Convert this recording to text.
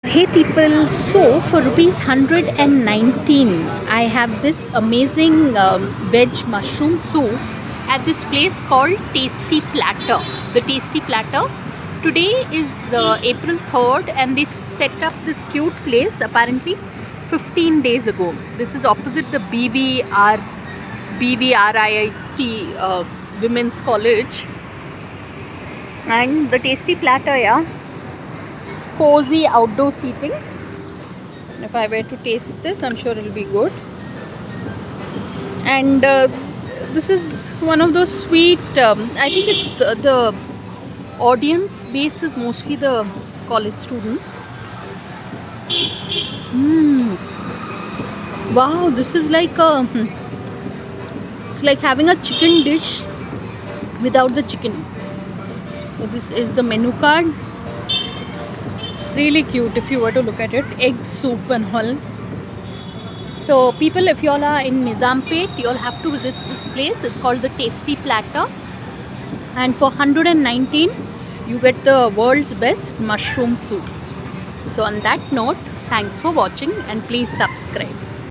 Hey people, so for rupees 119, I have this amazing veg mushroom soup at this place called Tasty Platter. The Tasty Platter. Today is April 3rd, and they set up this cute place apparently 15 days ago. This is opposite the BVRIT Women's College, and the Tasty Platter, yeah. Cozy outdoor seating. If I were to taste this, I'm sure it'll be good. And this is one of those sweet. I think it's the audience base is mostly the college students. Wow, this is like it's like having a chicken dish without the chicken. So this is the menu card. Really cute if you were to look at it. Egg soup and all. So people, if you all are in Nizampet, you all have to visit this place. It's called the Tasty Platter, and for 119 you get the world's best mushroom soup. So on that note, thanks for watching and please subscribe.